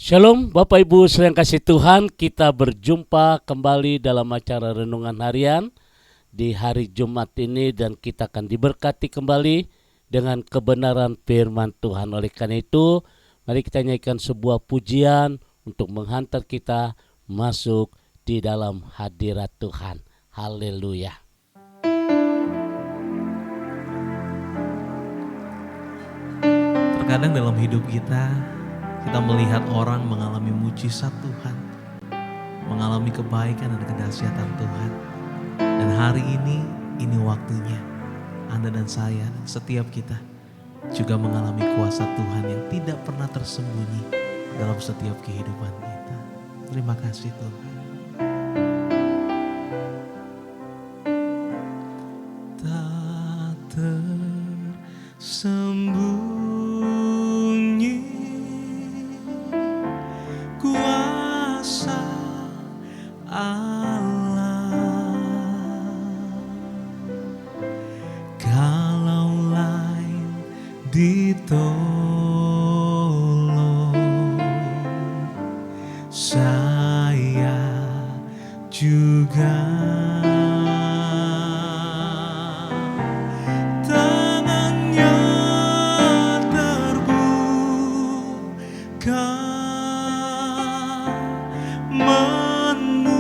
Shalom Bapak Ibu yang kasih Tuhan, kita berjumpa kembali dalam acara Renungan Harian di hari Jumat ini, dan kita akan diberkati kembali dengan kebenaran firman Tuhan. Oleh karena itu, mari kita nyanyikan sebuah pujian untuk menghantar kita masuk di dalam hadirat Tuhan. Haleluya. Terkadang dalam hidup kita melihat orang mengalami mujizat Tuhan, mengalami kebaikan dan kedahsyatan Tuhan. Dan hari ini waktunya Anda dan saya dan setiap kita juga mengalami kuasa Tuhan yang tidak pernah tersembunyi dalam setiap kehidupan kita. Terima kasih Tuhan. Tak tersembunyi kuasa Allah, kalau lain ditolong, saya juga. Tangannya terbuka menunggulah,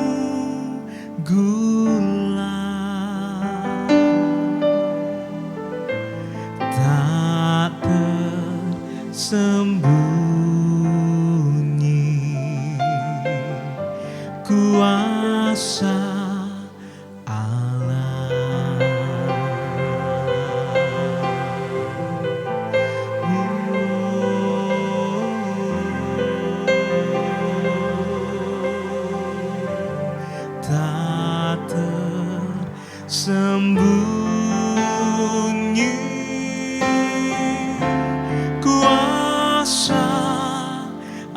tak tersembunyi kuasa Allah. Tak tersembunyi kuasa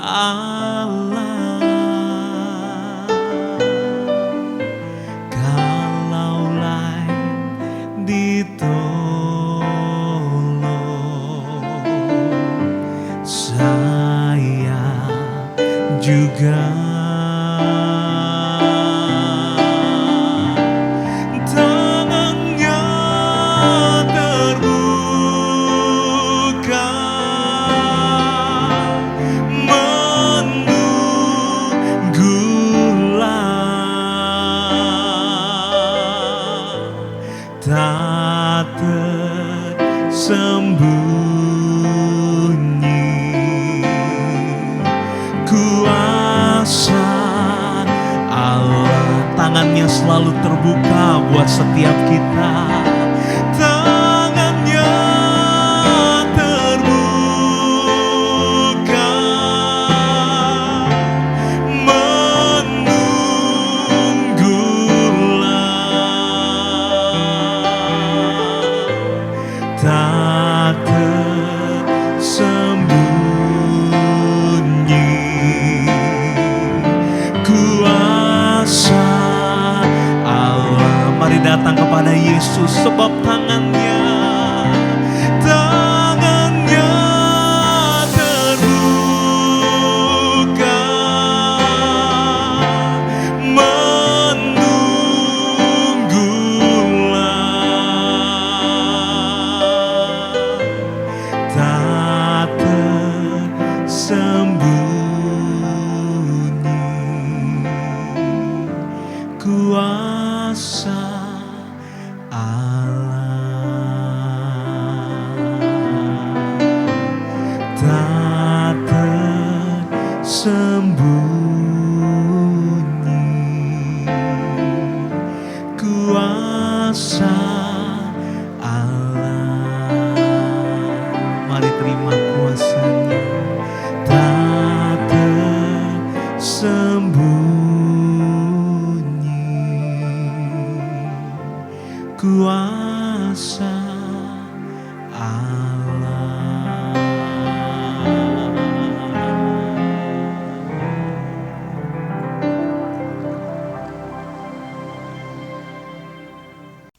Allah, kalau lain ditolong, saya juga. Tangannya terbuka menunggulah, tak tersembunyi kuasa Allah. Tangannya selalu terbuka buat setiap kita. Tangannya terbuka menunggulah, tak tersembunyi kuasa Allah. Mari datang kepada Yesus, sebab tangannya terbuka menunggulah, tak tersembunyi kuasa Allah, tak tersembunyi kuasa Allah. Mari terima kuasanya, tak tersembunyi kuasa Allah.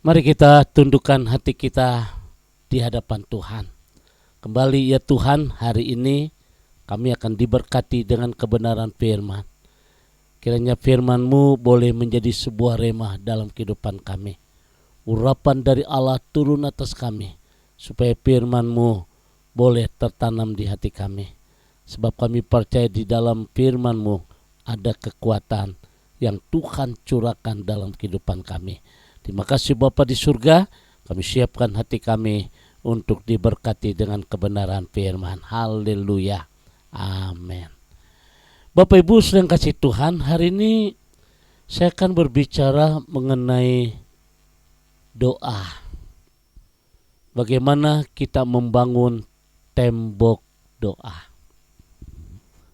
Mari kita tundukkan hati kita di hadapan Tuhan. Kembali ya Tuhan, hari ini Kami akan diberkati dengan kebenaran firman. Kiranya firman-Mu boleh menjadi sebuah remah dalam kehidupan kami. Urapan dari Allah turun atas kami, supaya firman-Mu boleh tertanam di hati kami. Sebab kami percaya di dalam firman-Mu ada kekuatan yang Tuhan curahkan dalam kehidupan kami. Terima kasih Bapa di surga, kami siapkan hati kami untuk diberkati dengan kebenaran firman. Haleluya. Amin. Bapak Ibu sedang kasih Tuhan, hari ini saya akan berbicara mengenai doa. Bagaimana kita membangun tembok doa.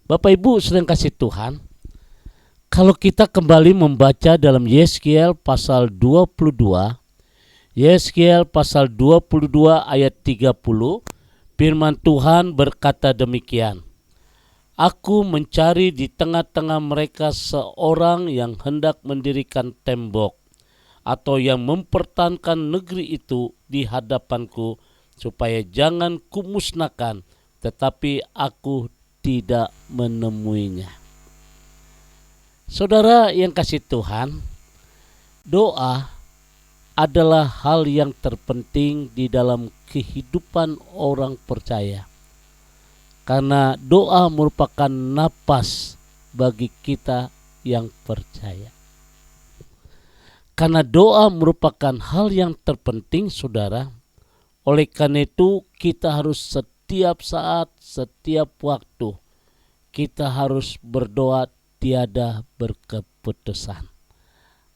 Bapak Ibu sedang kasih Tuhan, kalau kita kembali membaca dalam Yeskiel pasal 22, Yeskiel pasal 22 ayat 30, firman Tuhan berkata demikian. Aku mencari di tengah-tengah mereka seorang yang hendak mendirikan tembok atau yang mempertahankan negeri itu di hadapanku, supaya jangan kumusnahkan, tetapi aku tidak menemuinya. Saudara yang kasih Tuhan, doa adalah hal yang terpenting di dalam kehidupan orang percaya. Karena doa merupakan napas bagi kita yang percaya. Karena doa merupakan hal yang terpenting, saudara. Oleh karena itu kita harus setiap saat, setiap waktu, kita harus berdoa tiada berkeputusan.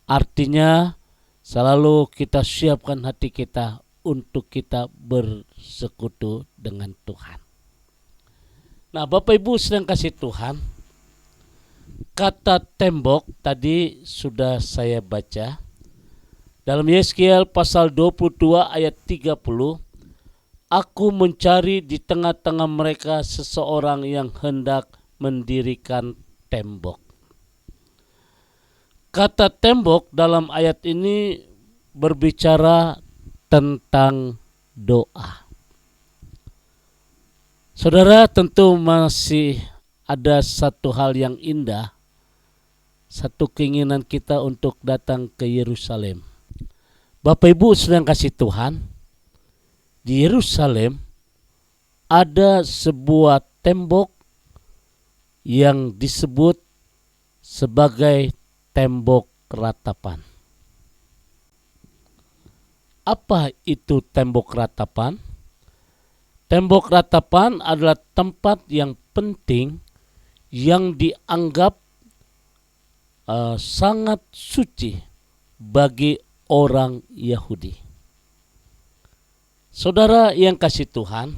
Artinya selalu kita siapkan hati kita untuk kita bersekutu dengan Tuhan. Nah, Bapak Ibu sedang kasih Tuhan, kata tembok tadi sudah saya baca dalam Yeskiel pasal 22 ayat 30. Aku mencari di tengah-tengah mereka seseorang yang hendak mendirikan tembok. Kata tembok dalam ayat ini berbicara tentang doa. Saudara, tentu masih ada satu hal yang indah, satu keinginan kita untuk datang ke Yerusalem. Bapak Ibu sedang kasih Tuhan, di Yerusalem ada sebuah tembok yang disebut sebagai tembok ratapan. Apa itu tembok ratapan? Tembok ratapan adalah tempat yang penting yang dianggap sangat suci bagi orang Yahudi. Saudara yang kasih Tuhan,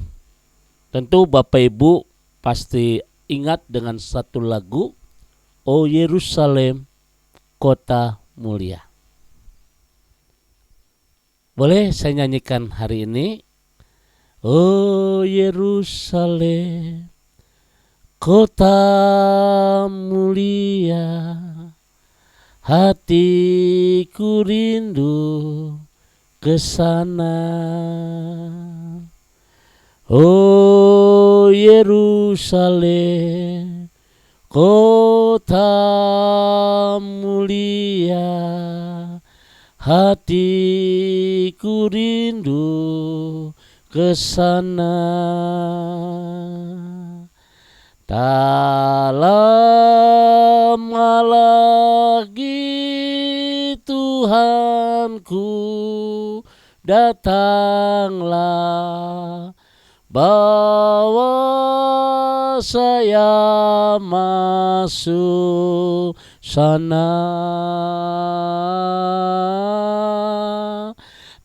tentu Bapak Ibu pasti ingat dengan satu lagu, O Yerusalem, Kota Mulia. Boleh saya nyanyikan hari ini? O Yerusalem, Kota mulia, hatiku rindu ke sana. O Yerusalem, Kota mulia, hatiku rindu ke sana. Tak lama lagi Tuhanku datanglah, bawa saya masuk sana.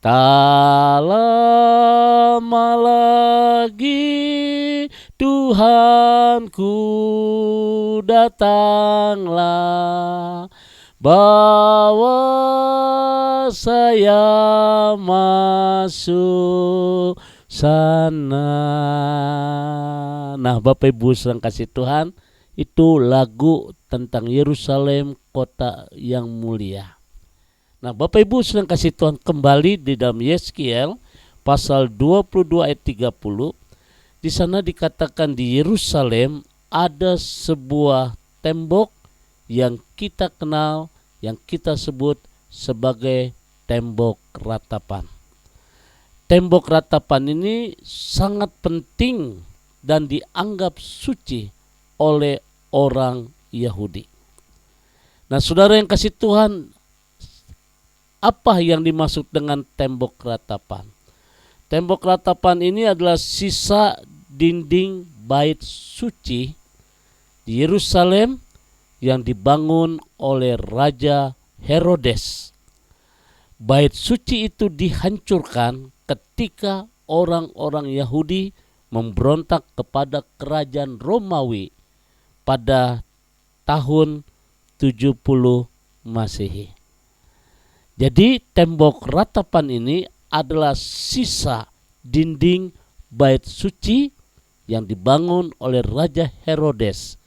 Tak lama lagi Tuhanku datanglah, bawa saya masuk sana. Nah, Bapak Ibu sedang kasih Tuhan, itu lagu tentang Yerusalem, kota yang mulia. Nah, Bapak Ibu sedang kasih Tuhan, kembali di dalam Yeskiel pasal 22 ayat 30. di sana dikatakan di Yerusalem ada sebuah tembok yang kita kenal, yang kita sebut sebagai tembok ratapan. Tembok ratapan ini sangat penting dan dianggap suci oleh orang Yahudi. Nah, saudara yang kasih Tuhan, apa yang dimaksud dengan tembok ratapan? Tembok ratapan ini adalah sisa dinding bait suci di Yerusalem yang dibangun oleh Raja Herodes. Bait suci itu dihancurkan ketika orang-orang Yahudi memberontak kepada kerajaan Romawi pada tahun 70 Masehi. Jadi tembok ratapan ini adalah sisa dinding bait suci yang dibangun oleh Raja Herodes,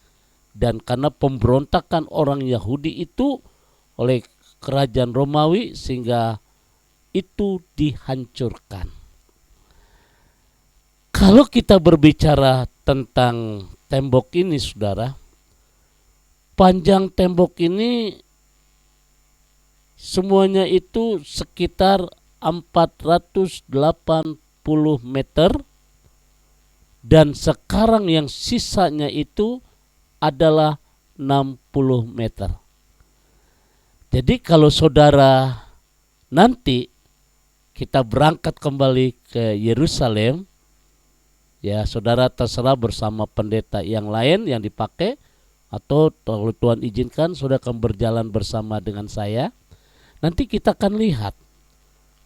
dan karena pemberontakan orang Yahudi itu oleh kerajaan Romawi sehingga itu dihancurkan. Kalau kita berbicara tentang tembok ini, saudara, panjang tembok ini semuanya itu sekitar 480 meter, dan sekarang yang sisanya itu adalah 60 meter. Jadi kalau saudara nanti kita berangkat kembali ke Yerusalem, ya saudara terserah bersama pendeta yang lain yang dipakai, atau kalau Tuhan izinkan saudara akan berjalan bersama dengan saya. Nanti kita akan lihat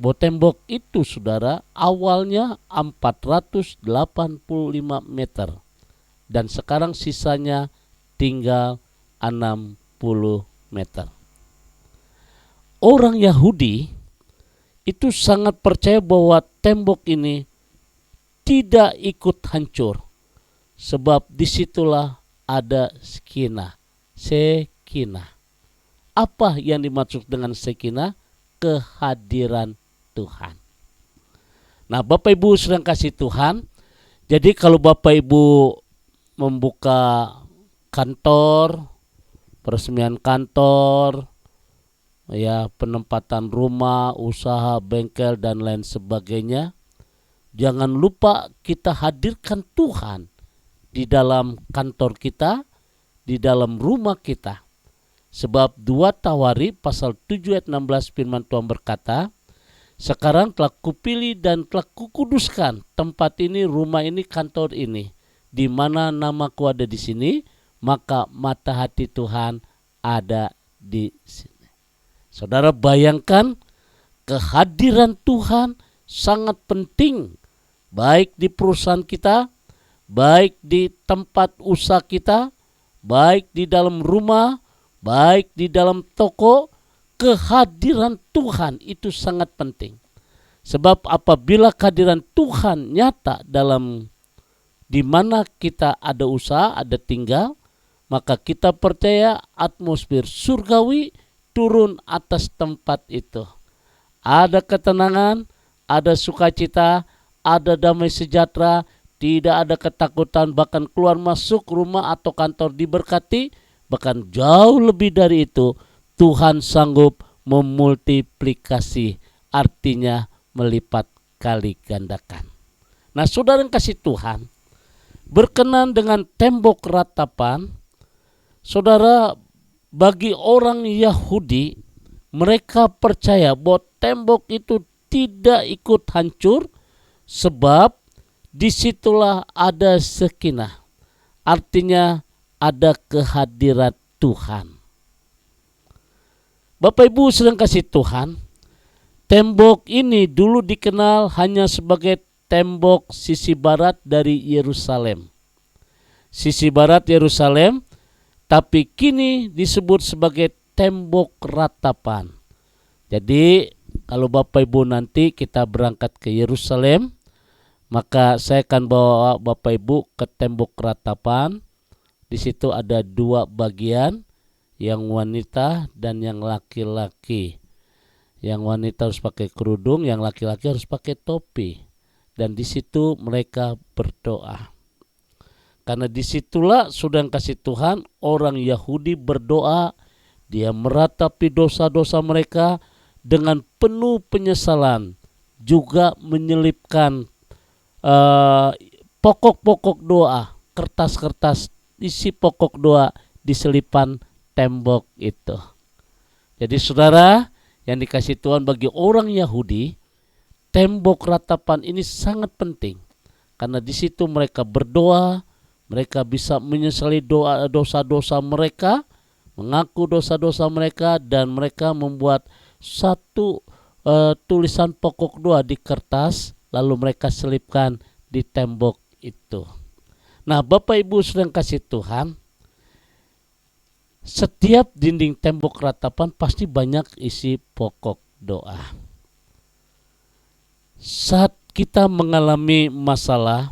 bahwa tembok itu, saudara, awalnya 485 meter dan sekarang sisanya tinggal 60 meter. Orang Yahudi itu sangat percaya bahwa tembok ini tidak ikut hancur, sebab disitulah ada sekinah. Apa yang dimaksud dengan sekinah? Kehadiran Tuhan. Nah, Bapak Ibu sedang kasih Tuhan, jadi kalau Bapak Ibu membuka kantor, peresmian kantor, ya penempatan rumah, usaha, bengkel dan lain sebagainya, jangan lupa kita hadirkan Tuhan di dalam kantor kita, di dalam rumah kita. Sebab 2 Tawari pasal 7 ayat 16 firman Tuhan berkata, sekarang telah kupilih dan telah kukuduskan tempat ini, rumah ini, kantor ini, di mana namaku ada di sini, maka mata hati Tuhan ada di sini. Saudara bayangkan, kehadiran Tuhan sangat penting, baik di perusahaan kita, baik di tempat usaha kita, baik di dalam rumah, baik di dalam toko. Kehadiran Tuhan itu sangat penting. Sebab apabila kehadiran Tuhan nyata dalam di mana kita ada usaha, ada tinggal, maka kita percaya atmosfer surgawi turun atas tempat itu. Ada ketenangan, ada sukacita, ada damai sejahtera, tidak ada ketakutan, bahkan keluar masuk rumah atau kantor diberkati. Bahkan jauh lebih dari itu, Tuhan sanggup memultiplikasi, artinya melipat kali gandakan. Nah, saudara yang kasih Tuhan, berkenan dengan tembok ratapan, saudara, bagi orang Yahudi, mereka percaya bahwa tembok itu tidak ikut hancur, sebab disitulah ada sekinah, artinya ada kehadiran Tuhan. Bapak Ibu sedang kasih Tuhan, tembok ini dulu dikenal hanya sebagai tembok sisi barat dari Yerusalem. Sisi barat Yerusalem, tapi kini disebut sebagai tembok ratapan. Jadi kalau Bapak Ibu nanti kita berangkat ke Yerusalem, maka saya akan bawa Bapak Ibu ke tembok ratapan. Di situ ada 2 bagian, yang wanita dan yang laki-laki. Yang wanita harus pakai kerudung, yang laki-laki harus pakai topi. dan di situ mereka berdoa. Karena disitulah saudara yang kasih Tuhan, orang Yahudi berdoa, dia meratapi dosa-dosa mereka dengan penuh penyesalan, juga menyelipkan pokok-pokok doa, kertas-kertas isi pokok doa di selipan tembok itu. Jadi saudara yang dikasih Tuhan, bagi orang Yahudi, tembok ratapan ini sangat penting. Karena di situ mereka berdoa, mereka bisa menyesali dosa-dosa mereka, mengaku dosa-dosa mereka, dan mereka membuat satu tulisan pokok doa di kertas, lalu mereka selipkan di tembok itu. Nah, Bapak Ibu sedang kasih Tuhan, setiap dinding tembok ratapan pasti banyak isi pokok doa. Saat kita mengalami masalah,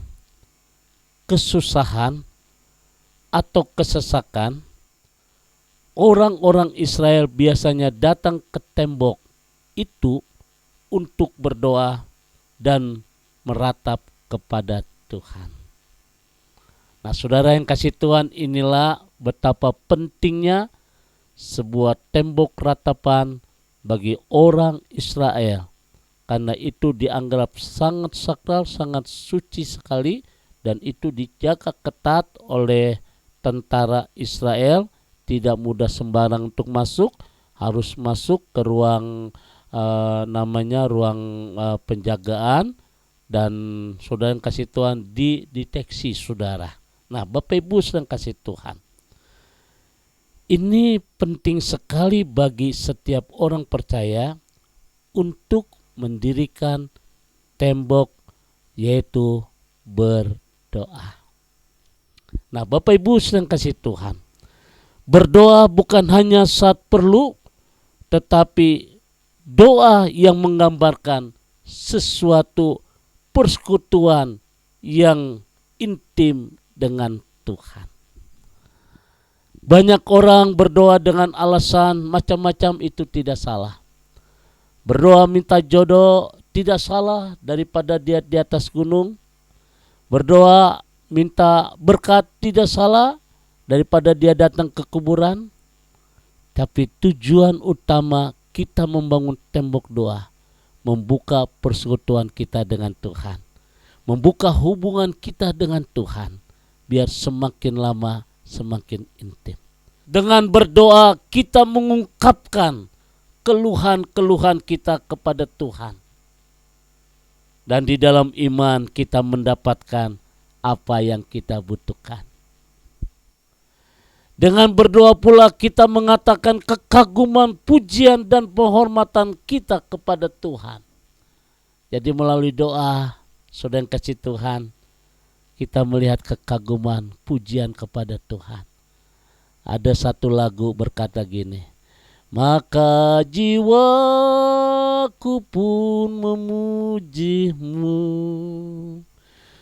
kesusahan, atau kesesakan, orang-orang Israel biasanya datang ke tembok itu untuk berdoa dan meratap kepada Tuhan. Nah, saudara yang kasih Tuhan, inilah betapa pentingnya sebuah tembok ratapan bagi orang Israel. Karena itu dianggap sangat sakral, sangat suci sekali, dan itu dijaga ketat oleh tentara Israel. Tidak mudah sembarang untuk masuk, harus masuk ke ruang ruang penjagaan, dan saudara yang kasih Tuhan dideteksi saudara. Nah, Bapak Ibu sedang kasih Tuhan, ini penting sekali bagi setiap orang percaya untuk mendirikan tembok, yaitu berdoa. Nah, Bapak Ibu sedang kasih Tuhan, berdoa bukan hanya saat perlu, tetapi doa yang menggambarkan sesuatu persekutuan yang intim dengan Tuhan. Banyak orang berdoa dengan alasan macam-macam, itu tidak salah. Berdoa minta jodoh tidak salah daripada dia di atas gunung. Berdoa minta berkat tidak salah daripada dia datang ke kuburan. Tapi tujuan utama kita membangun tembok doa, membuka persekutuan kita dengan Tuhan, membuka hubungan kita dengan Tuhan, biar semakin lama semakin intim. Dengan berdoa kita mengungkapkan keluhan-keluhan kita kepada Tuhan, dan di dalam iman kita mendapatkan apa yang kita butuhkan. Dengan berdoa pula kita mengatakan kekaguman, pujian, dan penghormatan kita kepada Tuhan. Jadi melalui doa, saudara yang kasih Tuhan, kita melihat kekaguman, pujian kepada Tuhan. Ada satu lagu berkata gini, maka jiwaku pun memuji-Mu,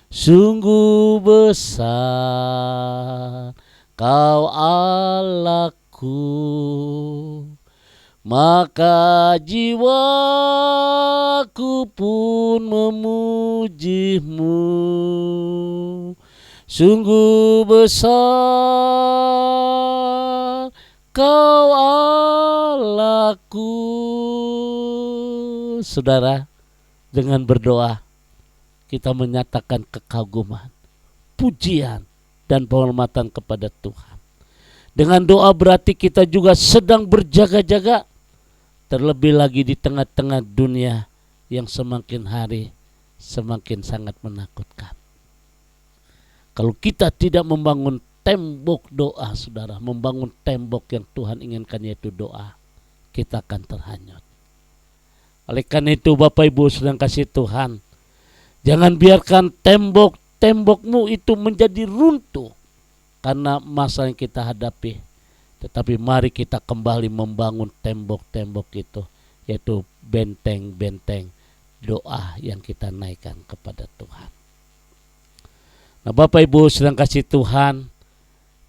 sungguh besar Kau Allahku. Maka jiwaku pun memuji-Mu, sungguh besar Kau Allahku. Saudara, dengan berdoa kita menyatakan kekaguman, pujian, dan penghormatan kepada Tuhan. Dengan doa berarti kita juga sedang berjaga-jaga, terlebih lagi di tengah-tengah dunia yang semakin hari semakin sangat menakutkan. Kalau kita tidak membangun tembok doa, saudara, membangun tembok yang Tuhan inginkan, yaitu doa, kita akan terhanyut. Oleh karena itu Bapak Ibu sedang kasih Tuhan, jangan biarkan tembokmu itu menjadi runtuh karena masa yang kita hadapi. Tetapi mari kita kembali membangun tembok-tembok itu, yaitu benteng-benteng doa yang kita naikkan kepada Tuhan. Nah, Bapak Ibu sedang kasih Tuhan,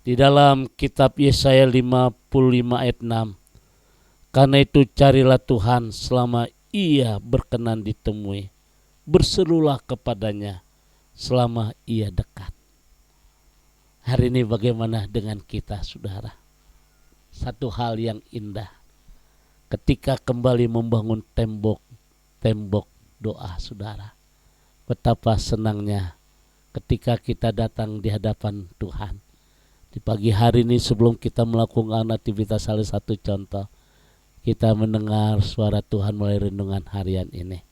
di dalam kitab Yesaya 55 ayat 6, karena itu carilah Tuhan selama Ia berkenan ditemui, berserulah kepadanya selama ia dekat. Hari ini bagaimana dengan kita, saudara? Satu hal yang indah ketika kembali membangun tembok doa, saudara. Betapa senangnya ketika kita datang di hadapan Tuhan. Di pagi hari ini sebelum kita melakukan aktivitas, salah satu contoh, kita mendengar suara Tuhan melalui renungan harian ini.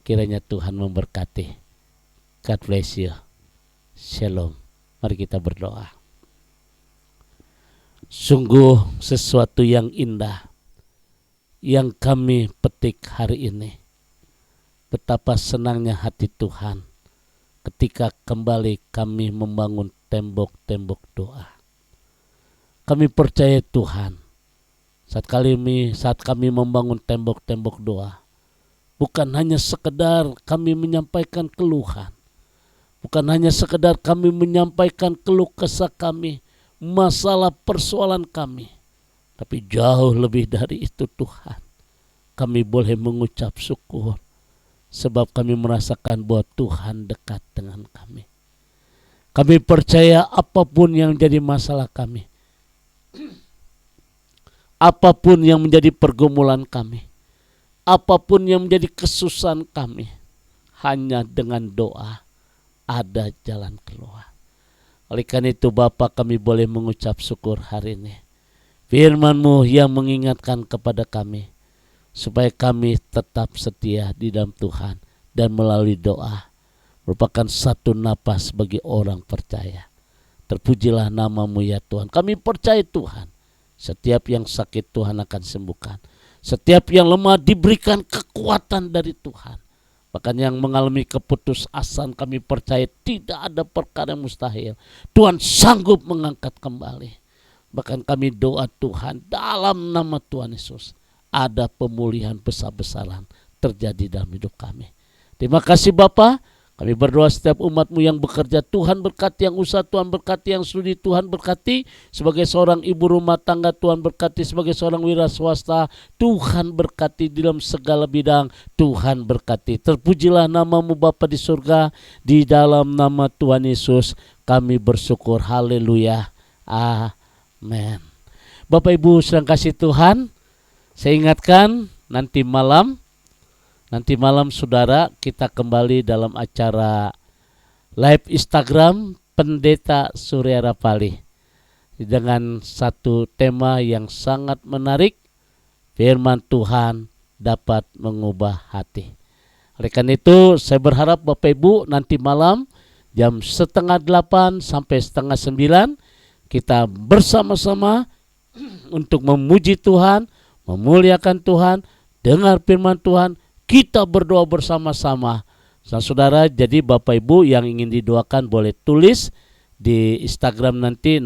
Kiranya Tuhan memberkati. God bless you. Shalom. Mari kita berdoa. Sungguh sesuatu yang indah yang kami petik hari ini. Betapa senangnya hati Tuhan ketika kembali kami membangun tembok-tembok doa. Kami percaya Tuhan, saat kami membangun tembok-tembok doa, bukan hanya sekedar kami menyampaikan keluhan, bukan hanya sekedar kami menyampaikan keluh kesah kami, masalah persoalan kami, tapi jauh lebih dari itu Tuhan. Kami boleh mengucap syukur sebab kami merasakan bahwa Tuhan dekat dengan kami. Kami percaya apapun yang jadi masalah kami, apapun yang menjadi pergumulan kami, apapun yang menjadi kesusahan kami, hanya dengan doa ada jalan keluar. Oleh karena itu Bapa, kami boleh mengucap syukur hari ini. Firman-Mu yang mengingatkan kepada kami supaya kami tetap setia di dalam Tuhan dan melalui doa merupakan satu napas bagi orang percaya. Terpujilah nama-Mu ya Tuhan. Kami percaya Tuhan, setiap yang sakit Tuhan akan sembuhkan. Setiap yang lemah diberikan kekuatan dari Tuhan. Bahkan yang mengalami keputusasaan, kami percaya tidak ada perkara yang mustahil. Tuhan sanggup mengangkat kembali. Bahkan kami doa Tuhan, dalam nama Tuhan Yesus ada pemulihan besar-besaran terjadi dalam hidup kami. Terima kasih Bapa. Kami berdoa setiap umat-Mu yang bekerja, Tuhan berkati, yang usaha Tuhan berkati, yang studi Tuhan berkati, sebagai seorang ibu rumah tangga Tuhan berkati, sebagai seorang wira swasta Tuhan berkati, di dalam segala bidang Tuhan berkati. Terpujilah nama-Mu Bapa di surga, di dalam nama Tuhan Yesus kami bersyukur. Haleluya. Amin. Bapak Ibu sedang kasih Tuhan, saya ingatkan nanti malam saudara, kita kembali dalam acara live Instagram Pendeta Surya Rapali dengan satu tema yang sangat menarik, firman Tuhan dapat mengubah hati. Oleh karena itu saya berharap Bapak Ibu nanti malam jam 7:30 sampai 8:30 kita bersama-sama untuk memuji Tuhan, memuliakan Tuhan, dengar firman Tuhan, kita berdoa bersama-sama. Saudara, jadi Bapak Ibu yang ingin didoakan boleh tulis di Instagram nanti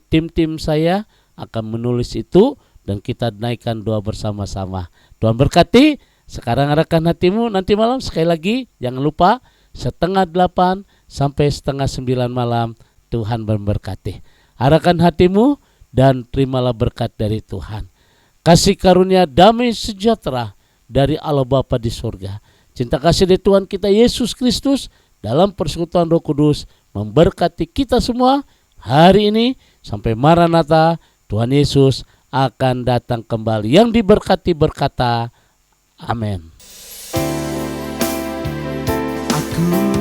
tim-tim saya akan menulis itu dan kita naikkan doa bersama-sama. Tuhan berkati. Sekarang arahkan hatimu nanti malam sekali lagi, jangan lupa 7:30 sampai 8:30 malam Tuhan memberkati. Arahkan hatimu dan terimalah berkat dari Tuhan. Kasih karunia damai sejahtera dari Allah Bapa di surga, cinta kasih dari Tuhan kita Yesus Kristus dalam persekutuan Roh Kudus memberkati kita semua hari ini sampai Maranatha. Tuhan Yesus akan datang kembali. Yang diberkati berkata, amin. Aku